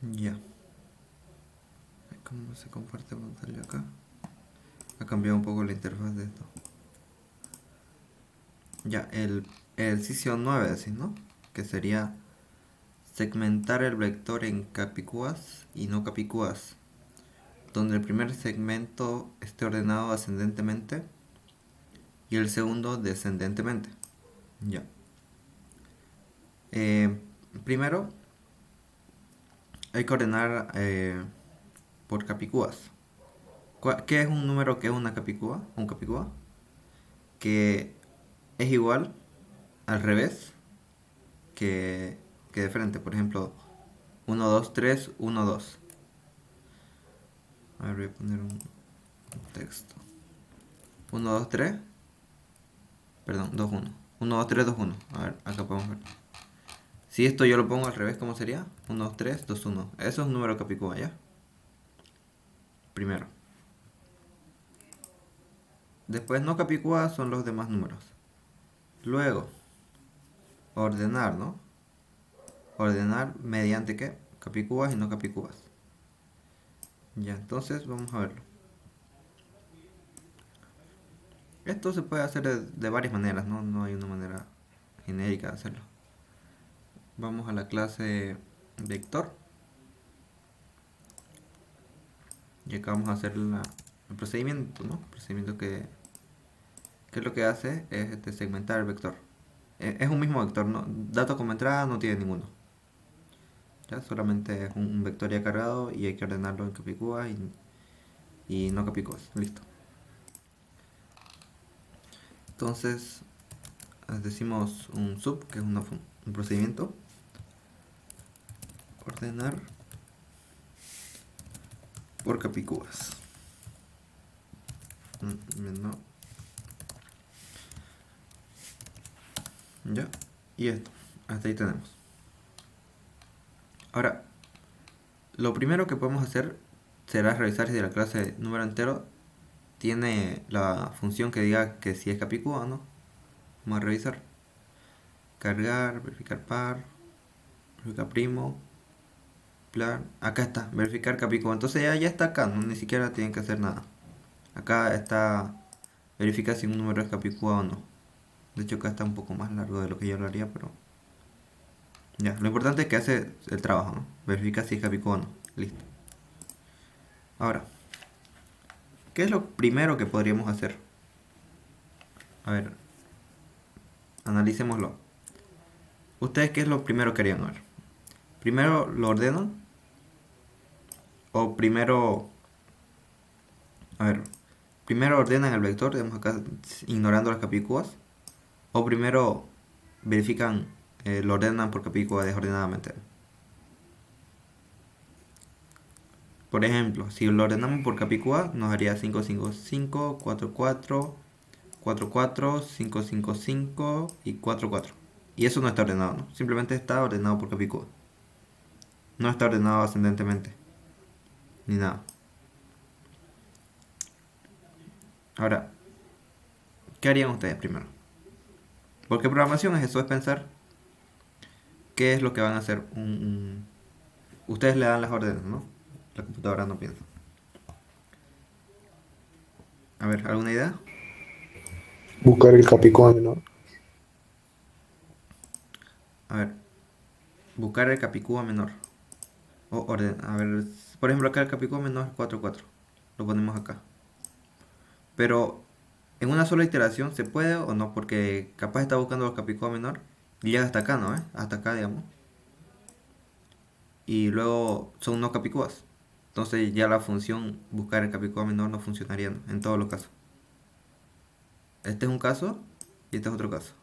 Ya. ¿Cómo se comparte pantalla acá? Ha cambiado un poco la interfaz de esto. Ya, el ejercicio 9 decís, ¿no? Que sería segmentar el vector en capicúas y no capicúas, donde el primer segmento esté ordenado ascendentemente y el segundo descendentemente. Ya. Eh, Primero hay que ordenar por capicúas. ¿Qué es un número que es una capicúa? Un capicúa que es igual al revés que, que de frente. Por ejemplo, 1, 2, 3, 1, 2. A ver, voy a poner un texto. 1, 2, 3. Perdón, 2, 1. 1, 2, 3, 2, 1. A ver, acá podemos ver. Si esto yo lo pongo al revés, ¿cómo sería? 1, 2, 3, 2, 1. Eso es un número capicúa, ¿ya? Primero. Después no capicúa son los demás números. Luego, ordenar, ¿no? Ordenar mediante qué? Capicúas y no capicúas. Ya, entonces vamos a verlo. Esto se puede hacer de varias maneras, ¿no? No hay una manera genérica de hacerlo. Vamos a la clase vector. Y acá vamos a hacer el procedimiento, ¿no? El procedimiento que lo que hace es segmentar el vector. Es un mismo vector, ¿no? Dato como entrada no tiene ninguno. ¿Ya? Solamente es un vector ya cargado y hay que ordenarlo en capicúas y no capicúas. Listo. Entonces decimos un sub, que es un procedimiento. Ordenar por capicúas. No. Ya. Y esto. Hasta ahí tenemos. Ahora, lo primero que podemos hacer será revisar si la clase número entero tiene la función que diga que si es capicúa o no. Vamos a revisar. Cargar, verificar par, verificar primo, plan. Acá está, verificar capicúa. Entonces ya está acá, no, ni siquiera tienen que hacer nada. Acá está, verifica si un número es capicúa o no. De hecho acá está un poco más largo de lo que yo lo haría, pero ya. Lo importante es que hace el trabajo, ¿no? Verifica si es capicúa o no. Listo. Ahora, ¿qué es lo primero que podríamos hacer? A ver, analicémoslo. ¿Ustedes qué es lo primero que harían? A ver. ¿Primero lo ordenan? ¿O primero... A ver, primero ordenan el vector, digamos acá ignorando las capicúas? ¿O primero verifican, lo ordenan por capicúa desordenadamente? Por ejemplo, si lo ordenamos por capicúa, nos haría 5, 5, 5, 4, 4, 4, 4, 5, 5, 5 y 4, 4. Y eso no está ordenado, ¿no? Simplemente está ordenado por capicúa. No está ordenado ascendentemente, ni nada. Ahora, ¿qué harían ustedes primero? Porque programación es eso, es pensar qué es lo que van a hacer. Ustedes le dan las órdenes, ¿no? La computadora no piensa. A ver, ¿alguna idea? Buscar el capicúa menor. A ver, buscar el capicúa menor. O orden, a ver, por ejemplo, acá el capicúa menor es 4, 4. Lo ponemos acá. Pero en una sola iteración se puede o no, porque capaz está buscando el capicúa menor y llega hasta acá, ¿no? Hasta acá, digamos. Y luego son no capicúas. Entonces ya la función buscar el capicúa menor no funcionaría, ¿no? En todos los casos. Este es un caso y este es otro caso.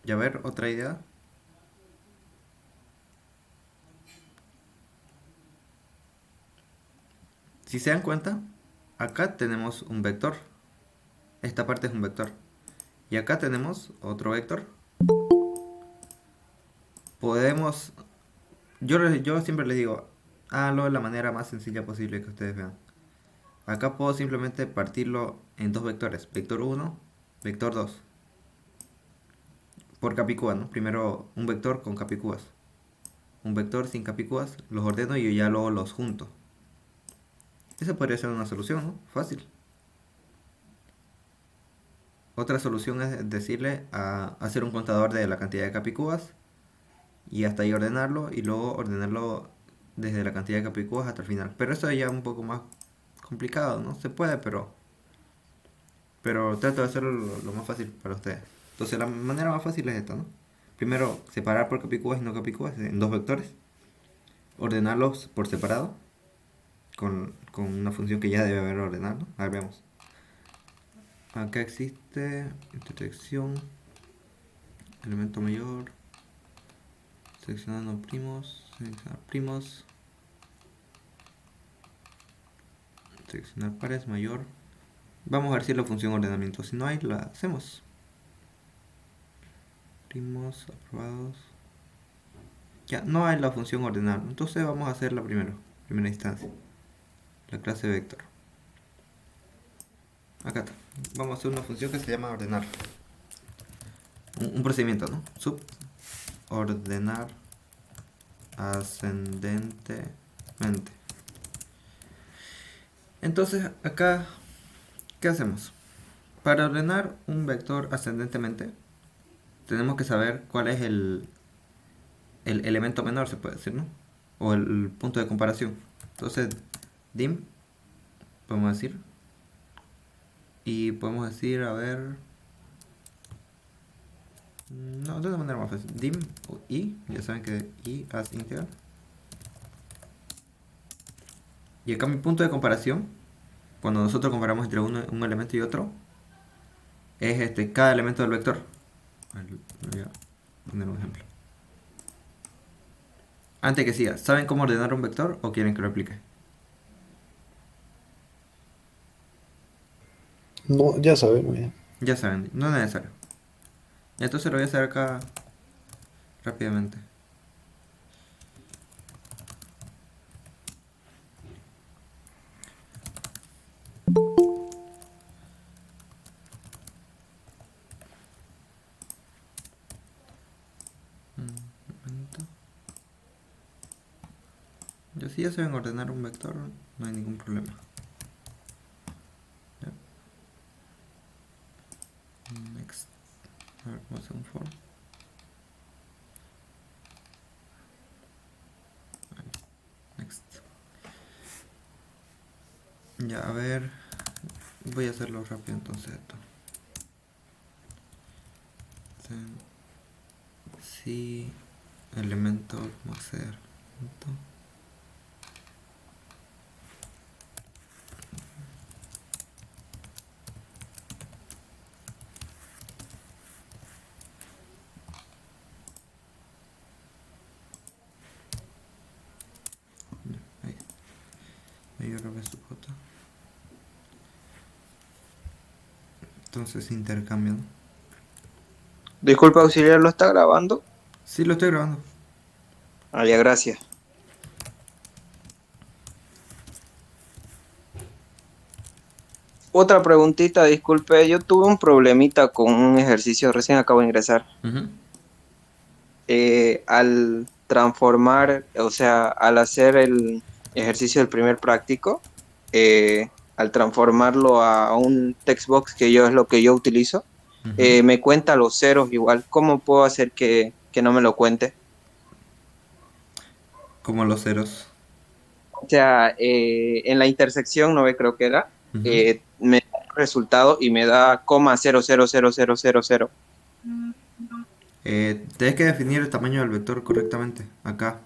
Ya ver, otra idea. Si se dan cuenta, acá tenemos un vector. Esta parte es un vector. Y acá tenemos otro vector. Podemos... Yo siempre les digo, háganlo de la manera más sencilla posible que ustedes vean. Acá puedo simplemente partirlo en dos vectores. Vector 1, vector 2. Por capicúa, ¿no? Primero un vector con capicúas. un vector sin capicúas, los ordeno y yo ya luego los junto. Esa podría ser una solución, ¿no? Fácil. Otra solución es decirle a hacer un contador de la cantidad de capicúas y hasta ahí ordenarlo y luego ordenarlo desde la cantidad de capicúas hasta el final. Pero eso ya es un poco más complicado, ¿no? Se puede, pero trato de hacerlo lo más fácil para ustedes. Entonces la manera más fácil es esta, ¿no? Primero separar por capicúas y no capicúas en dos vectores. Ordenarlos por separado con una función que ya debe haber ordenado. A ver, veamos. Acá existe intersección, elemento mayor, seleccionando primos, seleccionar primos, seleccionar pares mayor. Vamos a ver si la función ordenamiento. Si no hay, la hacemos. Primos aprobados. Ya, no hay la función ordenar. Entonces vamos a hacer la primera instancia. La clase vector. Acá está. Vamos a hacer una función que se llama ordenar. Un procedimiento, ¿no? Ordenar ascendentemente. Entonces acá, ¿qué hacemos? Para ordenar un vector ascendentemente, tenemos que saber cuál es el elemento menor, se puede decir, ¿no? O el punto de comparación. Entonces, dim, podemos decir. Y podemos decir, a ver... No, de una manera más fácil. Dim o i, ya saben que i as integral. Y acá mi punto de comparación, cuando nosotros comparamos entre un elemento y otro, es cada elemento del vector. Voy a poner un ejemplo. Antes que siga, ¿saben cómo ordenar un vector o quieren que lo explique? No, ya sabemos ya. Ya saben, no es necesario. Entonces lo voy a hacer acá rápidamente. Un momento. Ya si ya saben ordenar un vector, no hay ningún problema. Ya. Next. A ver cómo hace un for. Next. Ya, a ver. Voy a hacerlo rápido entonces esto. Si elemento, ¿cómo hacer? Ahí. Ahí otra vez su foto. Entonces intercambio, ¿no? Disculpa, auxiliar, ¿lo está grabando? Sí, lo estoy grabando. Ah, ya, gracias. Otra preguntita, disculpe, yo tuve un problemita con un ejercicio, recién acabo de ingresar. Ujú. Al transformar, o sea, al hacer el ejercicio del primer práctico, al transformarlo a un textbox, que yo es lo que yo utilizo, Ujú. me cuenta los ceros igual. ¿Cómo puedo hacer que no me lo cuente? Como los ceros. O sea, en la intersección, no ve, creo que era, Ujú. me da el resultado y me da coma 0,00000. Tienes que definir el tamaño del vector correctamente. Acá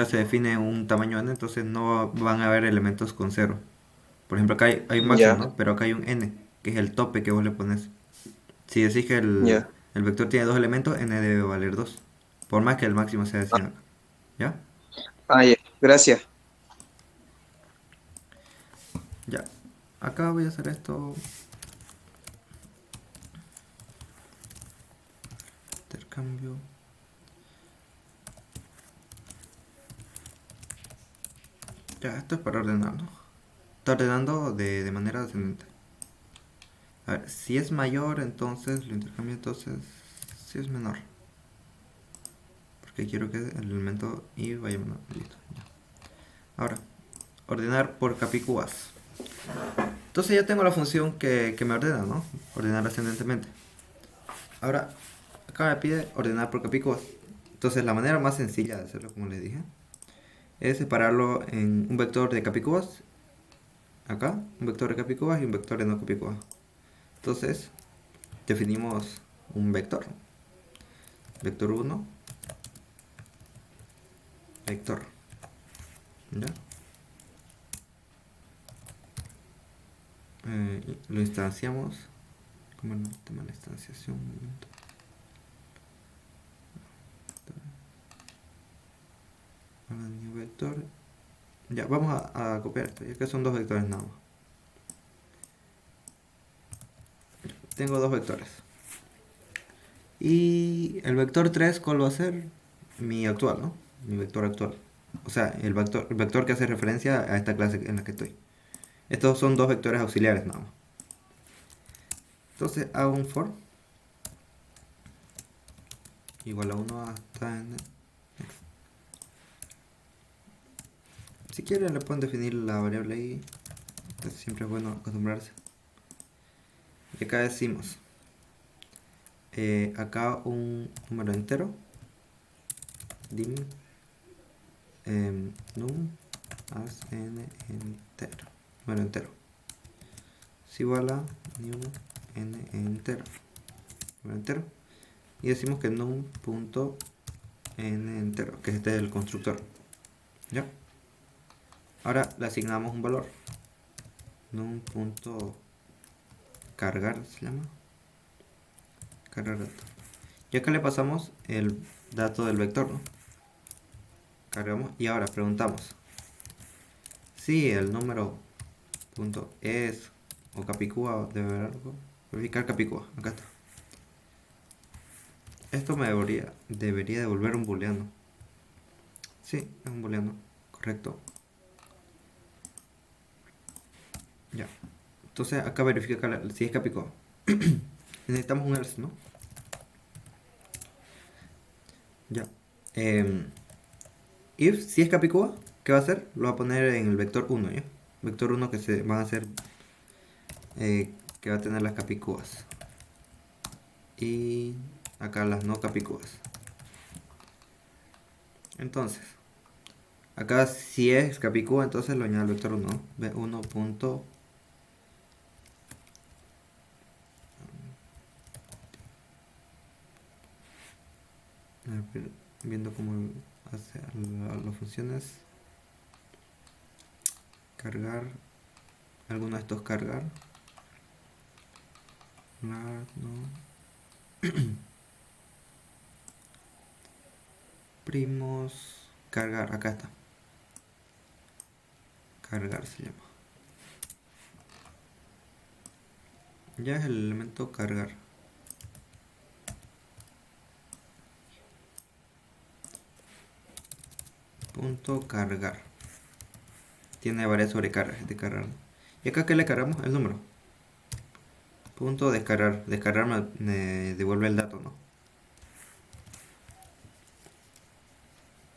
se define un tamaño n, entonces no van a haber elementos con cero. Por ejemplo, acá hay un máximo, Ya, ¿no? Pero acá hay un n, que es el tope que vos le pones. Si decís que ya. el vector tiene dos elementos, n debe valer 2. Por más que el máximo sea de 100 acá. ¿Ya? Ah, ya. Gracias. Ya. Acá voy a hacer esto. Intercambio. Ya, esto es para ordenar, ¿no? Está ordenando de manera ascendente. A ver, si es mayor, entonces lo intercambio, entonces si es menor. Porque que quiero que el elemento y vaya, no, listo, ya. Ahora, ordenar por capicúas. Entonces ya tengo la función que me ordena, ¿no? Ordenar ascendentemente. Ahora, acá me pide ordenar por capicúas. Entonces la manera más sencilla de hacerlo, como les dije, es separarlo en un vector de capicúas, acá, un vector de capicúas y un vector de no capicúas. Entonces, definimos un vector. Vector 1, vector. ¿Ya? Lo instanciamos. Como el tema de la instanciación. Un momento. Ahora, new vector. Ya, vamos a copiar esto, ya que son dos vectores nada más. Tengo dos vectores. Y el vector 3, ¿cuál va a ser? Mi actual, ¿no? Mi vector actual. O sea, el vector que hace referencia a esta clase en la que estoy. Estos son dos vectores auxiliares nada más. Entonces hago un for igual a 1 hasta n. Si quieren le pueden definir la variable ahí. Siempre es bueno acostumbrarse. Y acá decimos acá un número entero dim num as n entero, número entero, es igual a num n entero, número entero, y decimos que num punto n entero, que este es el constructor. ¿Ya? Ahora le asignamos un valor, num punto cargar se llama, cargar dato, y acá le pasamos el dato del vector, ¿no? Cargamos y ahora preguntamos si el número punto es o capicúa debe haber algo. Verificar capicúa, acá está. Esto me debería devolver un booleano. Sí, es un booleano, correcto. Ya. Entonces acá verifica si es capicúa. Necesitamos un else, ¿no? Ya. If si es capicúa, ¿qué va a hacer? Lo va a poner en el vector 1, ¿ya? Vector 1 que se van a hacer que va a tener las capicúas. Y acá las no capicúas. Entonces, acá si es capicúa, entonces lo añado al vector 1. V1 punto viendo cómo hace las funciones. Cargar. Alguno de estos cargar. No. Primos. Cargar. Acá está. Cargar se llama. Ya es el elemento cargar. Punto cargar. Tiene varias sobrecargas de cargar. Y acá que le cargamos el número. Punto descargar. Descargar me devuelve el dato, ¿no?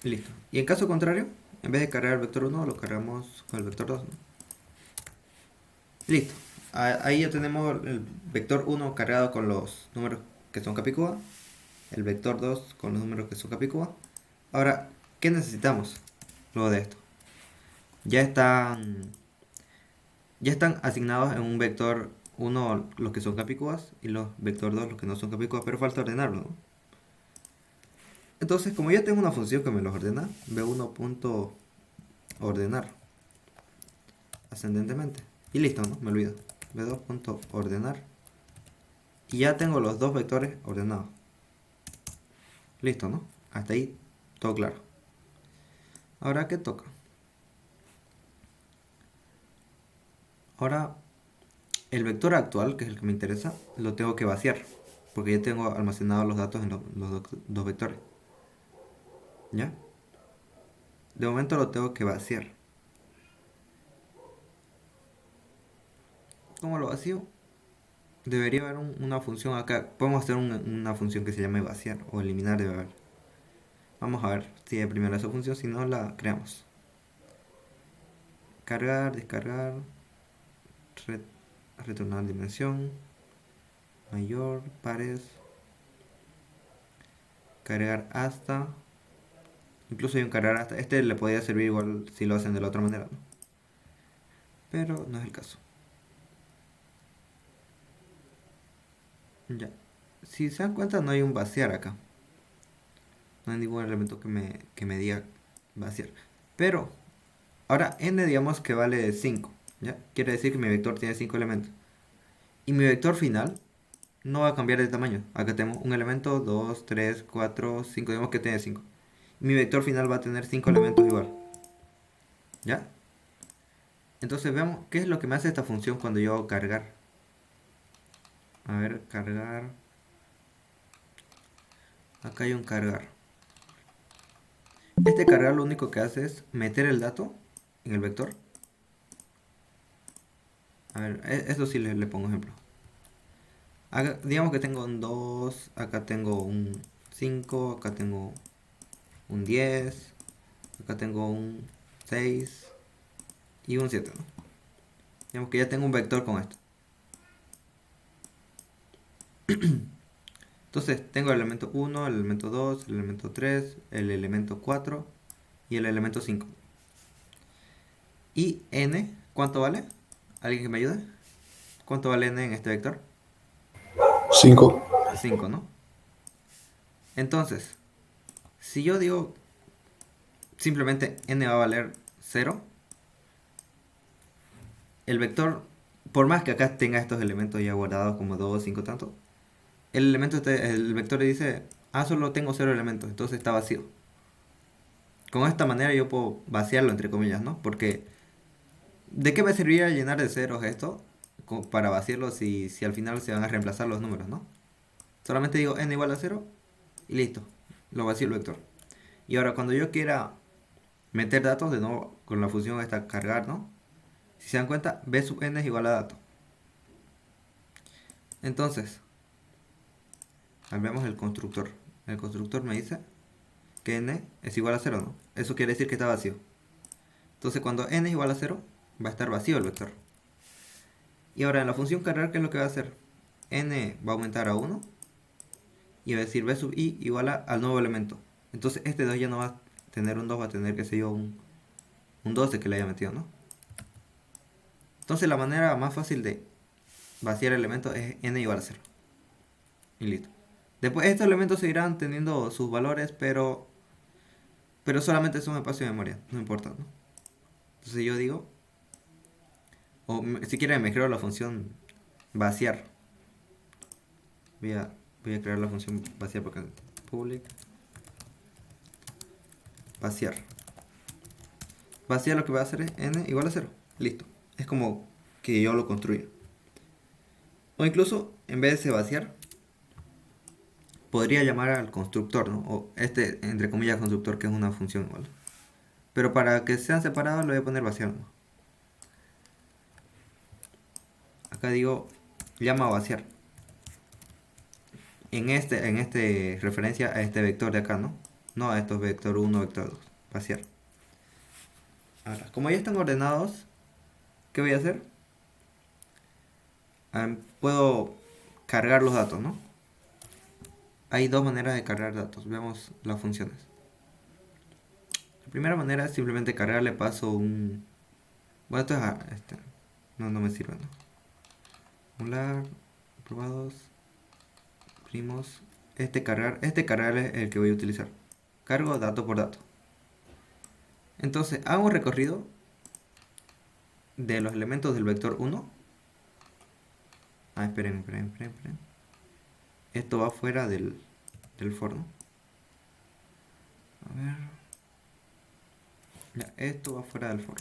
Listo. Y en caso contrario, en vez de cargar el vector 1, lo cargamos con el vector 2, ¿no? Listo. Ahí ya tenemos el vector 1 cargado con los números que son capicúa. El vector 2 con los números que son capicúa. Ahora, ¿qué necesitamos luego de esto? Ya están asignados en un vector 1 los que son capicúas y los vector 2 los que no son capicúas, pero falta ordenarlo, ¿no? Entonces, como ya tengo una función que me los ordena, v1.ordenar ascendentemente. Y listo, ¿no? Me olvido. v2.ordenar. Y ya tengo los dos vectores ordenados. Listo, ¿no? Hasta ahí todo claro. Ahora, ¿qué toca? Ahora, el vector actual, que es el que me interesa, lo tengo que vaciar. Porque ya tengo almacenados los datos en los dos vectores. ¿Ya? De momento lo tengo que vaciar. ¿Cómo lo vacío? Debería haber una función acá. Podemos hacer una función que se llame vaciar o eliminar, debe haber. Vamos a ver si de primero esa función, si no la creamos. Cargar, descargar, re- retornar dimensión, mayor, pares, cargar hasta, incluso hay un cargar hasta, este le podría servir igual si lo hacen de la otra manera, ¿no? Pero no es el caso. Ya. Si se dan cuenta no hay un vaciar acá. No hay ningún elemento que me diga vaciar. Pero, ahora n digamos que vale 5. ¿Ya? Quiere decir que mi vector tiene 5 elementos. Y mi vector final no va a cambiar de tamaño. Acá tenemos un elemento, 2, 3, 4, 5. Digamos que tiene 5. Mi vector final va a tener 5 elementos igual. ¿Ya? Entonces veamos qué es lo que me hace esta función cuando yo hago cargar. A ver, cargar. Acá hay un cargar. Este cargar lo único que hace es meter el dato en el vector. A ver, esto sí le pongo ejemplo. Digamos que tengo un 2, acá tengo un 5, acá tengo un 10, acá tengo un 6 y un 7, ¿no? Digamos que ya tengo un vector con esto. Entonces tengo el elemento 1, el elemento 2, el elemento 3, el elemento 4 y el elemento 5. ¿Y n cuánto vale? ¿Alguien que me ayude? ¿Cuánto vale n en este vector? 5. 5, ¿no? Entonces, si yo digo simplemente n va a valer 0, el vector, por más que acá tenga estos elementos ya guardados como 2, 5 tanto, el vector le dice, solo tengo 0 elementos, entonces está vacío. Con esta manera yo puedo vaciarlo entre comillas, ¿no? Porque ¿de qué me serviría llenar de ceros esto para vaciarlo si al final se van a reemplazar los números, ¿no? Solamente digo n igual a 0 y listo, lo vacío el vector. Y ahora cuando yo quiera meter datos, de nuevo con la función esta cargar, ¿no? Si se dan cuenta, b sub n es igual a dato. Entonces, cambiamos el constructor. El constructor me dice que n es igual a 0, ¿no? Eso quiere decir que está vacío. Entonces cuando n es igual a 0, va a estar vacío el vector. Y ahora en la función cargar, ¿qué es lo que va a hacer? N va a aumentar a 1 y va a decir b sub i igual al nuevo elemento. Entonces este 2 ya no va a tener un 2, va a tener, qué sé yo, un 12 que le haya metido, ¿no? Entonces la manera más fácil de vaciar elementos es n igual a 0. Y listo. Después estos elementos seguirán teniendo sus valores, pero solamente son espacio de memoria, no importa, ¿no? Entonces yo digo, si quieren me creo la función vaciar. Voy a, voy a crear la función vaciar porque public vaciar. Vaciar lo que va a hacer es n igual a 0. Listo. Es como que yo lo construyo. O incluso, en vez de vaciar, podría llamar al constructor, ¿no? O este, entre comillas, constructor, que es una función igual. Pero para que sean separados, lo voy a poner vaciar, ¿no? Acá digo, llama a vaciar. En este referencia a este vector de acá, ¿no? No a estos vector 1, vector 2. Vaciar. Ahora, como ya están ordenados, ¿qué voy a hacer? Puedo cargar los datos, ¿no? Hay dos maneras de cargar datos. Veamos las funciones. La primera manera es simplemente cargarle paso un... Bueno, esto es... No me sirve, ¿no? Angular, probados, primos. Este cargar es el que voy a utilizar. Cargo dato por dato. Entonces, hago un recorrido de los elementos del vector 1. Esperen. Esto va fuera del for, ¿no? A ver. Ya, esto va fuera del for.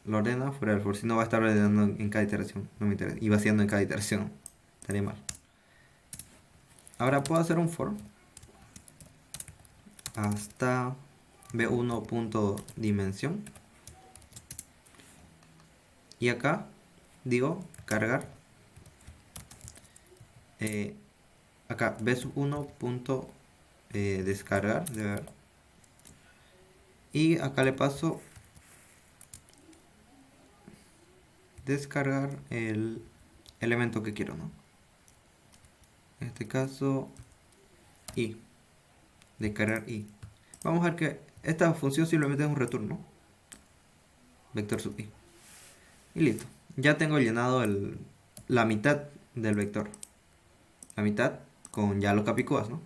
Lo ordena fuera del for, si no va a estar ordenando en cada iteración. No me interesa. Y vaciando en cada iteración. Estaría mal. Ahora puedo hacer un for hasta b1.dimensión. Y acá digo cargar. Acá b sub 1. descargar, de ver. Y acá le paso descargar el elemento que quiero, ¿no? En este caso, i, descargar i. Vamos a ver que esta función simplemente es un retorno, vector sub i. Y listo. Ya tengo llenado la mitad del vector. La mitad con ya los capicúas, ¿no?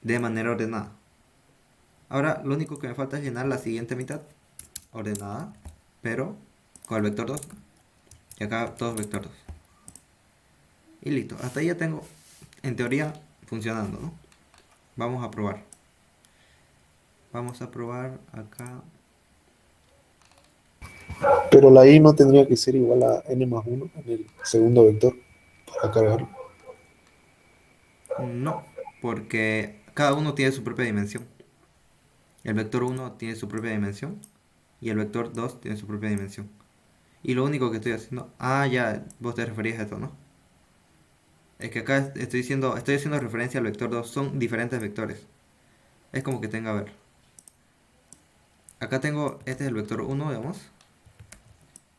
De manera ordenada. Ahora lo único que me falta es llenar la siguiente mitad ordenada, pero con el vector 2. Y acá todos vector 2. Y listo. Hasta ahí ya tengo, en teoría, funcionando, ¿no? Vamos a probar. Vamos a probar acá. Pero la i no tendría que ser igual a n más 1 en el segundo vector para cargarlo. No, porque cada uno tiene su propia dimensión. El vector 1 tiene su propia dimensión y el vector 2 tiene su propia dimensión. Y lo único que estoy haciendo... Ah, ya, vos te referías a esto, ¿no? Es que acá estoy haciendo referencia al vector 2. Son diferentes vectores. Es como que tenga, a ver. Acá tengo, este es el vector 1, digamos.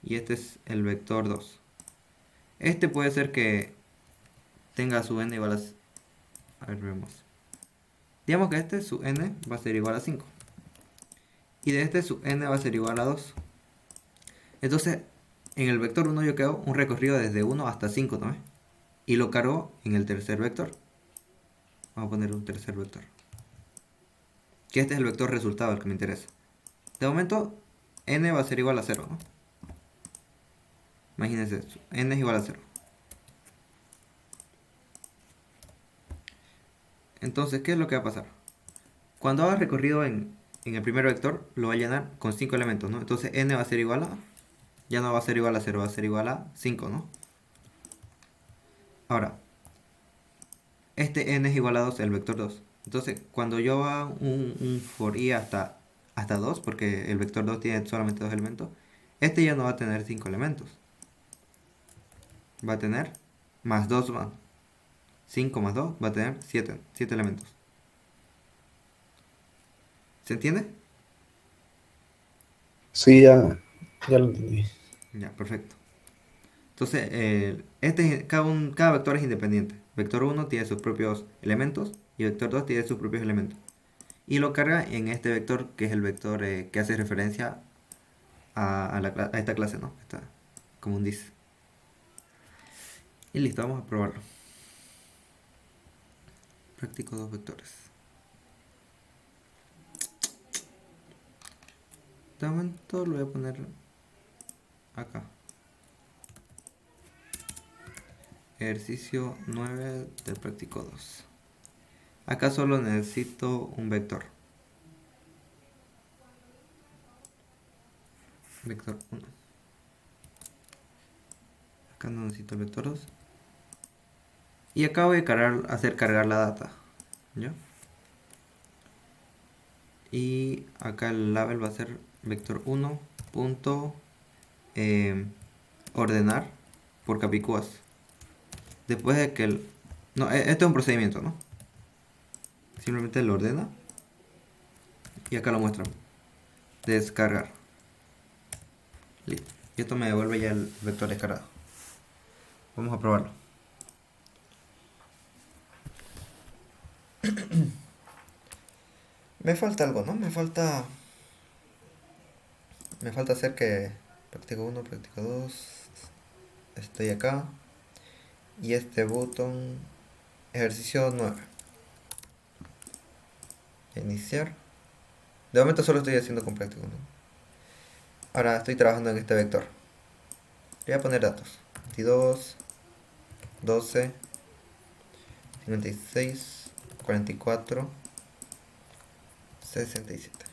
Y este es el vector 2. Este puede ser que tenga su n igual a ver, vemos. Digamos que este, su n, va a ser igual a 5. Y de este, su n va a ser igual a 2. Entonces, en el vector 1 yo quedo un recorrido desde 1 hasta 5, ¿no? Y lo cargo en el tercer vector. Vamos a poner un tercer vector. Que este es el vector resultado, el que me interesa. De momento, n va a ser igual a 0, ¿no? Imagínense esto. N es igual a 0. Entonces, ¿qué es lo que va a pasar? Cuando haga recorrido en el primer vector, lo va a llenar con 5 elementos, ¿no? Entonces, n va a ser igual a... Ya no va a ser igual a 0, va a ser igual a 5, ¿no? Ahora, este n es igual a 2, el vector 2. Entonces, cuando yo haga un for i hasta 2, porque el vector 2 tiene solamente 2 elementos, este ya no va a tener 5 elementos. Va a tener más 2 más 5 más 2, va a tener 7 elementos. ¿Se entiende? Sí, ya lo entendí. Ya, perfecto. Entonces, cada vector es independiente. Vector 1 tiene sus propios elementos y vector 2 tiene sus propios elementos. Y lo carga en este vector que es el vector que hace referencia a esta clase, ¿no? Está como un dice. Y listo, vamos a probarlo. Practico dos vectores. De momento lo voy a poner acá. Ejercicio 9 del práctico 2. Acá solo necesito un vector. Vector 1. Acá no necesito el vector 2. Y acá voy a hacer cargar la data. ¿Ya? Y acá el label va a ser vector 1 punto ordenar por capicúas. Después de que no, esto es un procedimiento, ¿no? Simplemente lo ordena y acá lo muestra. Descargar. Listo. Y esto me devuelve ya el vector descargado. Vamos a probarlo. Me falta algo, ¿no? Me falta hacer que práctico 1, práctico 2. Estoy acá. Y este botón ejercicio 9. Iniciar. De momento solo estoy haciendo con práctico 1. Ahora estoy trabajando en este vector. Voy a poner datos. 22, 12, 56, 44, 67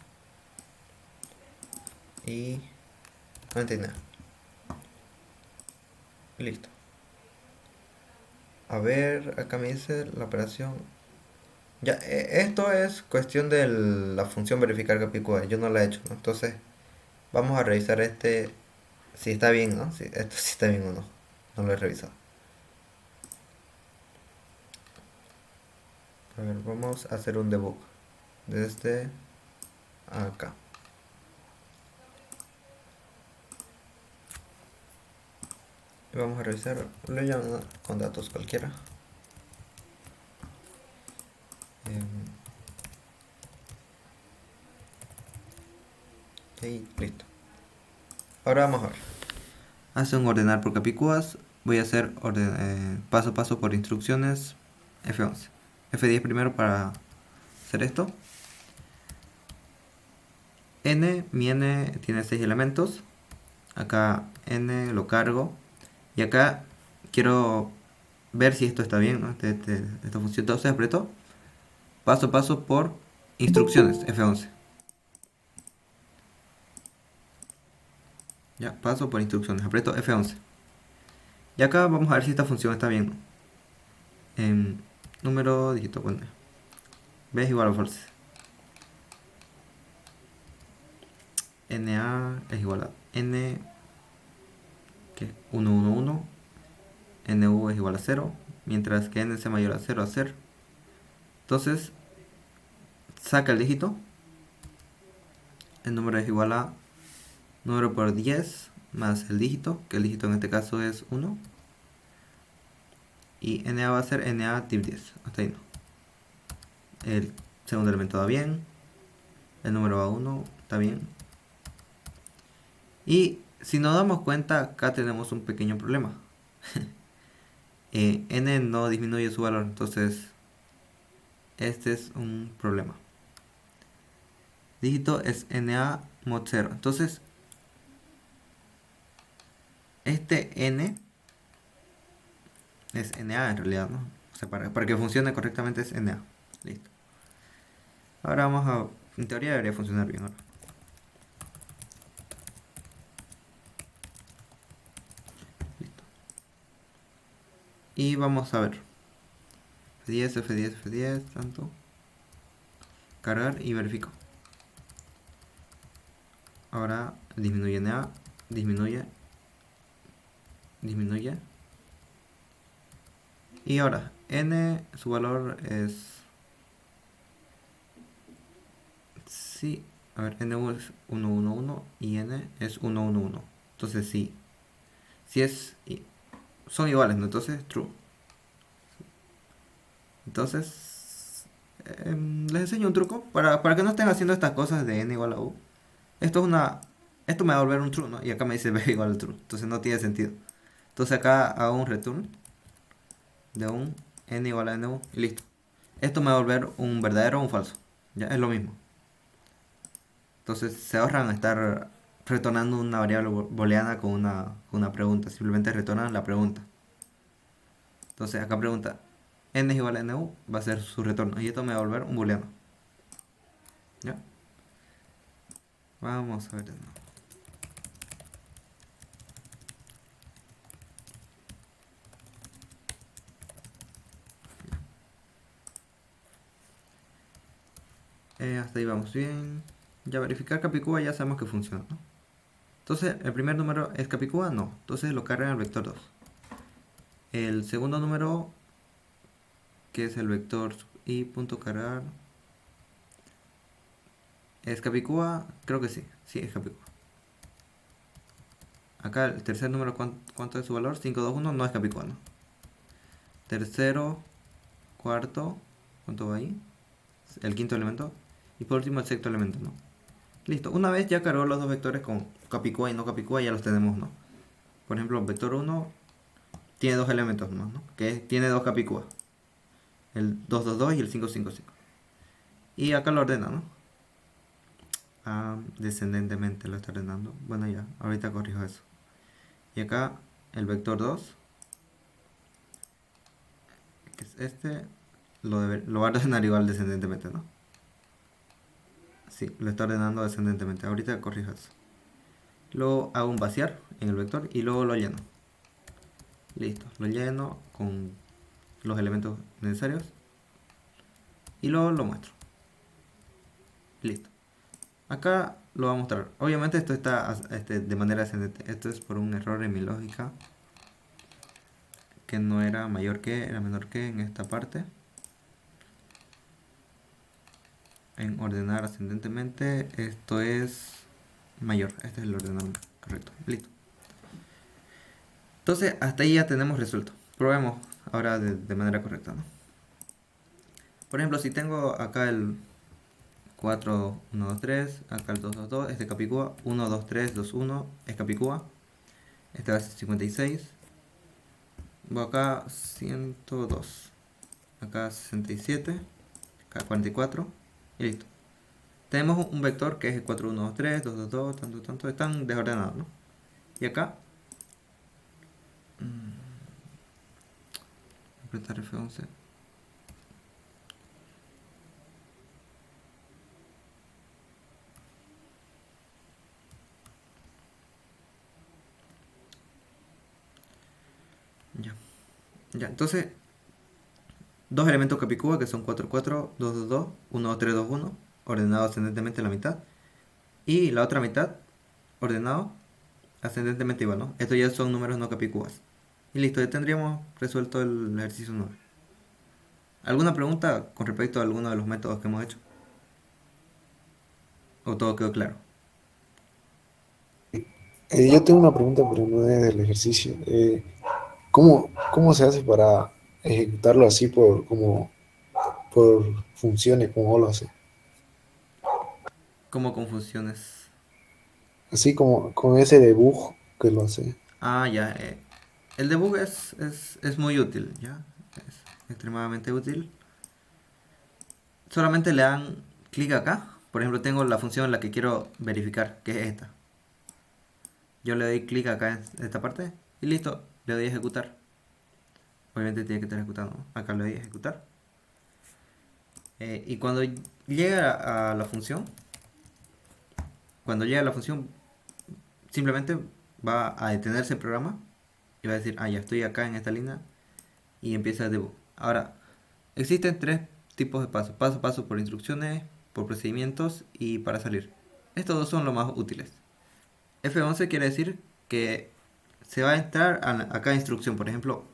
y 99. Listo. A ver, acá me dice la operación. Ya, esto es cuestión de la función verificar capicúa. Yo no la he hecho, ¿no? Entonces, vamos a revisar si está bien, ¿no? Si esto sí está bien o no. No lo he revisado. A ver, vamos a hacer un debug desde acá. Y vamos a revisar, lo llamo con datos cualquiera. Y listo. Ahora vamos a ver. Hace un ordenar por capicúas. Voy a hacer paso a paso por instrucciones. F11. F10 primero para hacer esto. Mi n tiene 6 elementos. Acá n lo cargo. Y acá quiero ver si esto está bien, ¿no? Esta función. Entonces aprieto paso a paso por instrucciones. F11. Ya, paso por instrucciones. Aprieto F11. Y acá vamos a ver si esta función está bien, ¿no? Número dígito, bueno, b es igual a false. NA es igual a N, que 1, 1, 1. NU es igual a 0, mientras que N sea mayor a 0 a 0. Entonces, saca el dígito. El número es igual a número por 10 más el dígito, que el dígito en este caso es 1. Y NA va a ser NA div 10. Hasta ahí no. El segundo elemento va bien. El número va a 1, está bien. Y si nos damos cuenta, acá tenemos un pequeño problema. N no disminuye su valor, entonces este es un problema. Dígito es NA mod 0. Entonces, este N es NA en realidad, ¿no? O sea, para que funcione correctamente es NA. Listo. Ahora vamos a... En teoría debería funcionar bien ahora. Listo. Y vamos a ver. F10, F10, F10, tanto. Cargar y verifico. Ahora disminuye NA, disminuye. Y ahora, N, su valor es... Sí, a ver, NU es 1, 1, 1 y N es 1, 1, 1. Entonces sí. Si es... Son iguales, ¿no? Entonces, true. Entonces, les enseño un truco para que no estén haciendo estas cosas de N igual a U. Esto me va a volver un true, ¿no? Y acá me dice B igual a true. Entonces no tiene sentido. Entonces acá hago un return de un N igual a NU y listo. Esto me va a volver un verdadero o un falso. Ya es lo mismo. Entonces se ahorran estar retornando una variable booleana con una pregunta. Simplemente retornan la pregunta. Entonces acá pregunta n es igual a nu, va a ser su retorno. Y esto me va a volver un booleano. ¿Ya? Vamos a ver de nuevo. Hasta ahí vamos bien. Ya verificar Capicúa ya sabemos que funciona, ¿no? Entonces, ¿el primer número es Capicúa? No. Entonces lo cargan al vector 2. El segundo número, que es el vector i.cargar, ¿es Capicúa? Creo que sí. Sí, es Capicúa. Acá el tercer número, ¿cuánto es su valor? 521, no es Capicúa, ¿no? Tercero, cuarto, ¿cuánto va ahí? El quinto elemento. Y por último el sexto elemento, ¿no? Listo. Una vez ya cargó los dos vectores con Capicúa y no Capicúa, ya los tenemos, ¿no? Por ejemplo, el vector 1 tiene dos elementos más, ¿no? Que tiene dos Capicúa. El 222 y el 555. Y acá lo ordena, ¿no? Descendentemente lo está ordenando. Bueno, ya, ahorita corrijo eso. Y acá el vector 2, que es este, lo va a ordenar igual descendentemente, ¿no? Sí, lo está ordenando descendentemente. Ahorita corrijo eso. Luego hago un vaciar en el vector y luego lo lleno. Listo, lo lleno con los elementos necesarios y luego lo muestro. Listo. Acá lo va a mostrar. Obviamente esto está de manera ascendente. Esto es por un error en mi lógica, que no era mayor que, era menor que en esta parte. En ordenar ascendentemente, esto es mayor. Este es el ordenamiento, correcto. Listo. Entonces, hasta ahí ya tenemos resuelto. Probemos ahora de manera correcta, ¿no? Por ejemplo, si tengo acá el 4 1 2 3, acá el 2 2 2, este Capicúa, 1 2 3 2 1, es Capicúa. Este va a ser 56. Voy acá 102. Acá 67. Acá 44. Y listo. Tenemos un vector que es el 4 1 2 3, 2 2 2, tanto, tanto. Están desordenados, ¿no? Y acá, apretar F11. Ya. Ya, entonces, dos elementos Capicúa que son 4 4, 2 2 2, 1 3 2 1, ordenado ascendentemente en la mitad. Y la otra mitad, ordenado ascendentemente igual, ¿no? Estos ya son números no Capicúas. Y listo, ya tendríamos resuelto el ejercicio 9. ¿Alguna pregunta con respecto a alguno de los métodos que hemos hecho? ¿O todo quedó claro? Yo tengo una pregunta, pero no es del ejercicio. ¿Cómo se hace para ejecutarlo así por funciones, como vos lo haces? Como confusiones. Así como con ese debug que lo hace. Ah, ya. El debug es muy útil, ¿ya? Es extremadamente útil. Solamente le dan clic acá. Por ejemplo, tengo la función en la que quiero verificar, que es esta. Yo le doy clic acá en esta parte y listo, le doy a ejecutar. Obviamente tiene que estar ejecutando, ¿no? Acá le doy a ejecutar. Y llega a la función, cuando llega a la función, simplemente va a detenerse el programa y va a decir, ah, ya estoy acá en esta línea y empieza el debug. Ahora, existen tres tipos de pasos. Paso a paso por instrucciones, por procedimientos y para salir. Estos dos son los más útiles. F11 quiere decir que se va a entrar a cada instrucción. Por ejemplo,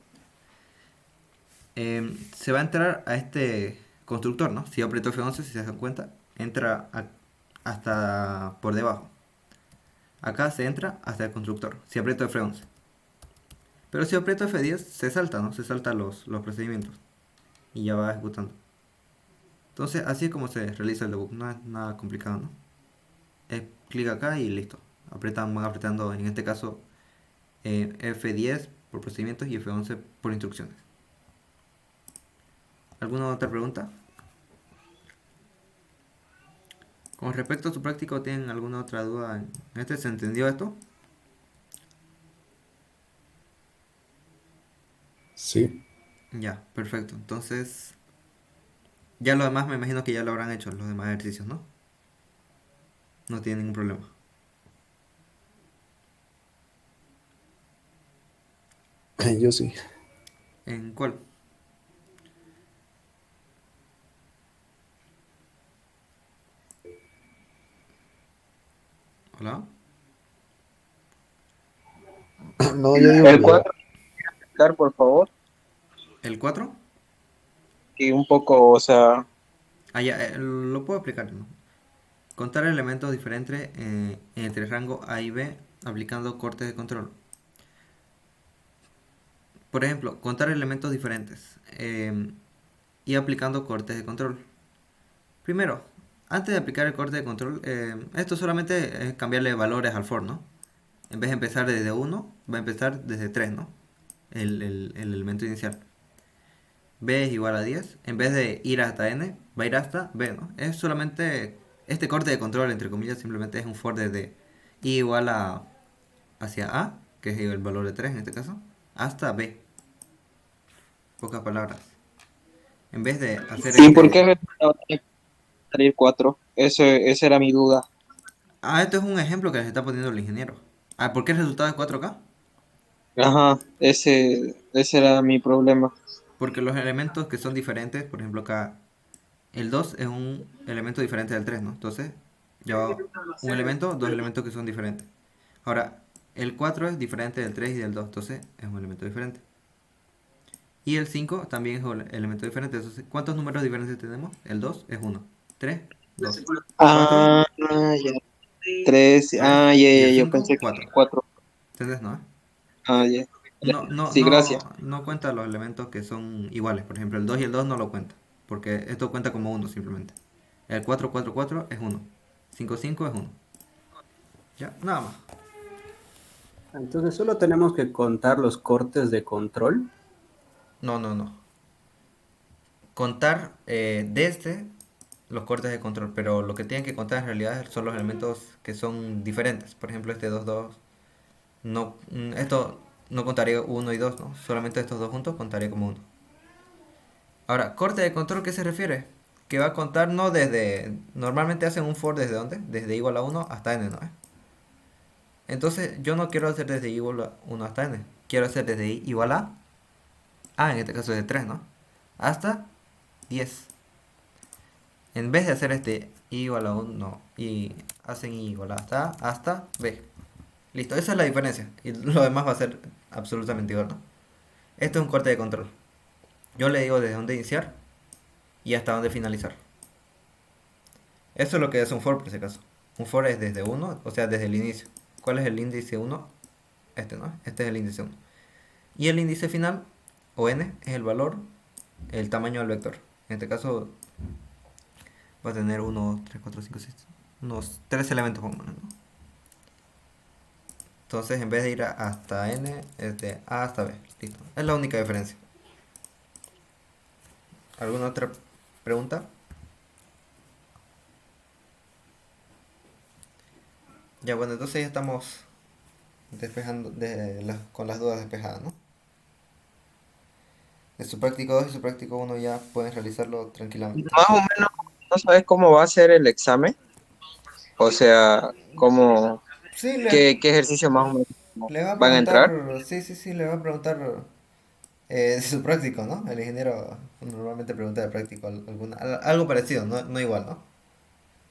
se va a entrar a este constructor, ¿no? Si yo aprieto F11, si se dan cuenta, entra hasta por debajo. Acá se entra hasta el constructor, si aprieto F11. Pero si aprieto F10, se salta, ¿no? Se saltan los procedimientos. Y ya va ejecutando. Entonces, así es como se realiza el debug. No es nada complicado, ¿no? Es clic acá y listo. Van apretando, en este caso, F10 por procedimientos y F11 por instrucciones. ¿Alguna otra pregunta? Con respecto a su práctico, ¿tienen alguna otra duda en este? ¿Se entendió esto? Sí. Ya, perfecto. Entonces, ya lo demás me imagino que ya lo habrán hecho los demás ejercicios, ¿no? No tienen ningún problema. Yo sí. ¿En cuál? ¿Hola? No, yo digo El que ya. 4, por favor, ¿El 4? y un poco, o sea, Ah, ya, lo puedo explicar, ¿no? Contar elementos diferentes entre rango A y B aplicando cortes de control. Por ejemplo, contar elementos diferentes y aplicando cortes de control. Primero, antes de aplicar el corte de control, esto solamente es cambiarle valores al for, ¿no? En vez de empezar desde 1, va a empezar desde 3, ¿no? El elemento inicial. B es igual a 10. En vez de ir hasta n, va a ir hasta b, ¿no? Es solamente este corte de control, entre comillas, simplemente es un for desde i igual a hacia a, que es el valor de 3 en este caso, hasta b. Pocas palabras. En vez de hacer sí, ¿por este... qué salir 4? Esa era mi duda. Ah, esto es un ejemplo que les está poniendo el ingeniero. Ah, ¿por qué el resultado es 4K? Ajá, ese era mi problema. Porque los elementos que son diferentes, por ejemplo acá, el 2 es un elemento diferente del 3, ¿no? Entonces, ya va un elemento, dos elementos que son diferentes. Ahora, el 4 es diferente del 3 y del 2, entonces es un elemento diferente. Y el 5 también es un elemento diferente. Entonces, ¿cuántos números diferentes tenemos? El 2 es 1. 3 2. 4 Ah, ya. Tres. 3 Ah, ya, y ya, el yo 5 pensé que 4. 4. ¿Entendés, no? Ah, ya. No, no, Sí, gracias. no cuenta los elementos que son iguales. Por ejemplo, el 2 y el 2 no lo cuenta. Porque esto cuenta como uno simplemente. El 4 4 4 es uno. 5 5 es uno. Ya, nada más. Entonces solo tenemos que contar los cortes de control. No, no, no. Contar desde los cortes de control. Pero lo que tienen que contar en realidad son los elementos que son diferentes. Por ejemplo, este 2 2. No, esto no contaría uno y 2, ¿no? Solamente estos dos juntos contaría como uno. Ahora, corte de control, ¿qué se refiere? Que va a contar no desde... Normalmente hacen un for desde dónde? Desde igual a uno hasta n, ¿no? Entonces yo no quiero hacer desde igual a uno hasta n. Quiero hacer desde igual a, en este caso es de 3, ¿no? Hasta 10. En vez de hacer este i igual a 1 y hacen i igual a hasta b. Listo, esa es la diferencia. Y lo demás va a ser absolutamente igual, ¿no? Esto es un corte de control. Yo le digo desde dónde iniciar y hasta dónde finalizar. Eso es lo que es un for por si acaso. Un for es desde uno, o sea, desde el inicio. ¿Cuál es el índice uno? Este, ¿no? Este es el índice uno. Y el índice final, o n, es el valor, el tamaño del vector. En este caso va a tener 1, 3, 4, 5, 6, unos 3 elementos, pongamos, ¿no? Entonces, en vez de ir hasta n, es de a hasta b. Listo. Es la única diferencia. ¿Alguna otra pregunta? Ya, bueno, entonces ya estamos despejando con las dudas despejadas, ¿no? De su práctico 2 y su práctico uno ya pueden realizarlo tranquilamente. Más o menos, ¿no sabes cómo va a ser el examen? O sea, ¿cómo, Sí, qué ejercicio más o menos le va a van a entrar? preguntar, sí, le va a preguntar de su práctico, ¿no? El ingeniero normalmente pregunta de práctico algo parecido, no, no igual, ¿no?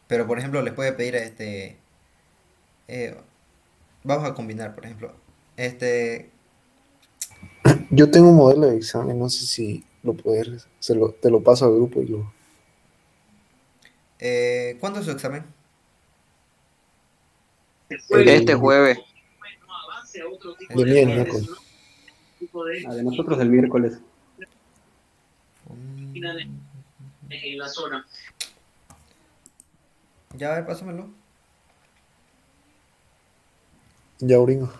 Pero por ejemplo les puede pedir a eh, vamos a combinar, por ejemplo, este, Yo tengo un modelo de examen, no sé si lo puedes, te lo paso al grupo y lo, ¿cuándo es su examen? Este el, jueves. de mí Este el jueves. miércoles. La de nosotros el miércoles. Mm, ya, a ver, pásamelo. Ya, Auringo.